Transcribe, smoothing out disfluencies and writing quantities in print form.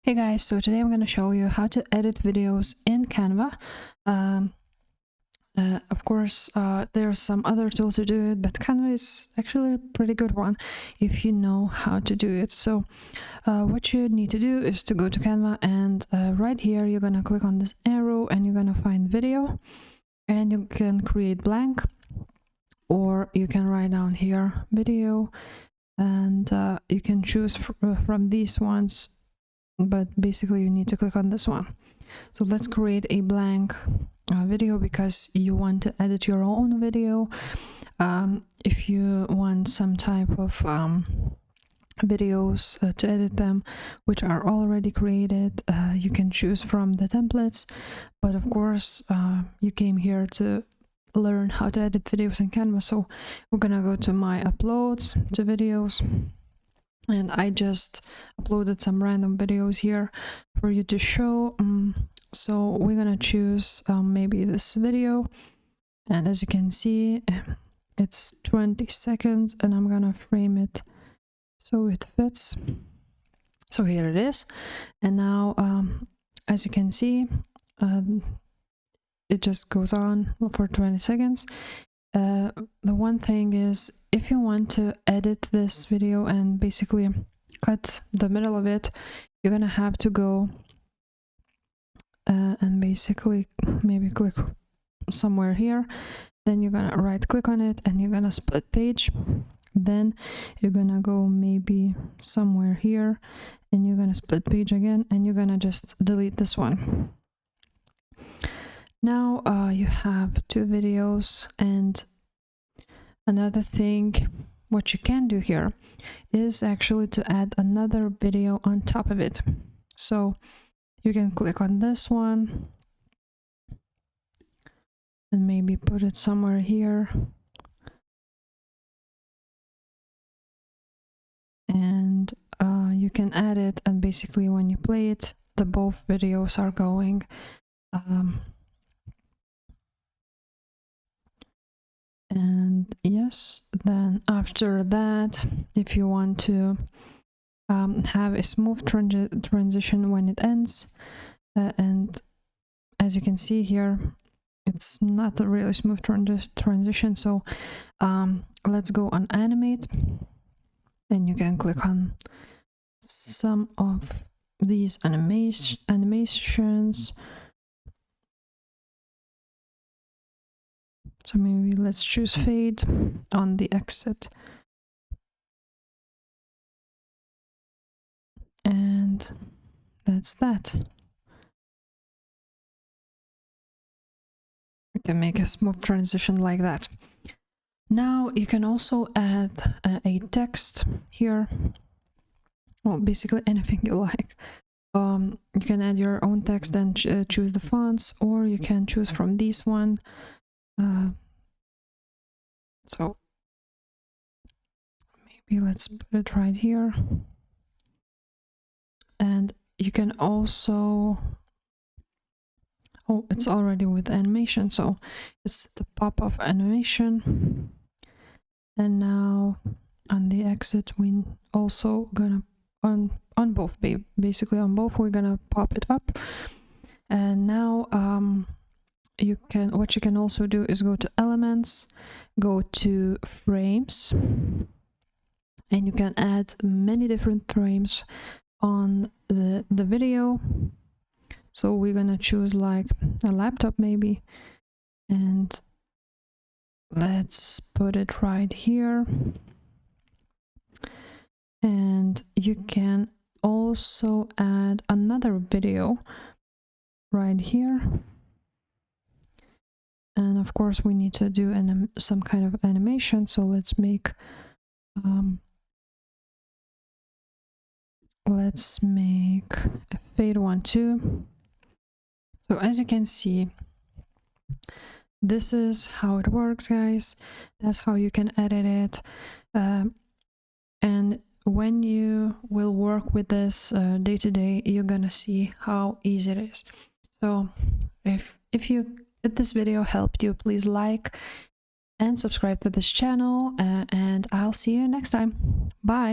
Hey guys, so today I'm going to show you how to edit videos in Canva. Of course, there's some other tool to do it, but Canva is actually a pretty good one if you know how to do it. So what you need to do is to go to Canva, and right here you're going to click on this arrow and you're going to find video, and you can create blank, or you can write down here video, and you can choose from these ones, but basically you need to click on this one. So let's create a blank video because you want to edit your own video. If you want some type of videos to edit them which are already created, you can choose from the templates, but of course you came here to learn how to edit videos in Canva. So we're gonna go to my uploads to videos, and I just uploaded some random videos here for you to show. So we're gonna choose maybe this video, and as you can see it's 20 seconds, and I'm gonna frame it so it fits. So here it is, and now as you can see it just goes on for 20 seconds. The one thing is, if you want to edit this video and basically cut the middle of it, you're gonna have to go and basically maybe click somewhere here, then you're gonna right click on it and you're gonna split page, then you're gonna go maybe somewhere here and you're gonna split page again, and you're gonna just delete this one. Now you have two videos, and another thing what you can do here is actually to add another video on top of it. So you can click on this one and maybe put it somewhere here, and you can add it, and basically when you play it, the both videos are going. And yes, then after that, if you want to have a smooth transition when it ends, and as you can see here, it's not a really smooth transition, so let's go on animate, and you can click on some of these animations. So maybe let's choose fade on the exit, and that's that. We can make a smooth transition like that. Now you can also add a text here, well, basically anything you like. You can add your own text and choose the fonts, or you can choose from this one. So maybe let's put it right here, and you can also, oh, it's already with animation, so it's the pop-up animation. And now on the exit, we also gonna on both, basically on both, we're gonna pop it up. And now what you can also do is go to elements, go to frames, and you can add many different frames on the video. So we're gonna choose like a laptop maybe, and let's put it right here. And you can also add another video right here, and of course we need to do some kind of animation, so let's make a fade one too. So as you can see, this is how it works, guys. That's how you can edit it, and when you will work with this day to day, you're gonna see how easy it is. So if this video helped you, please like and subscribe to this channel, and I'll see you next time. Bye.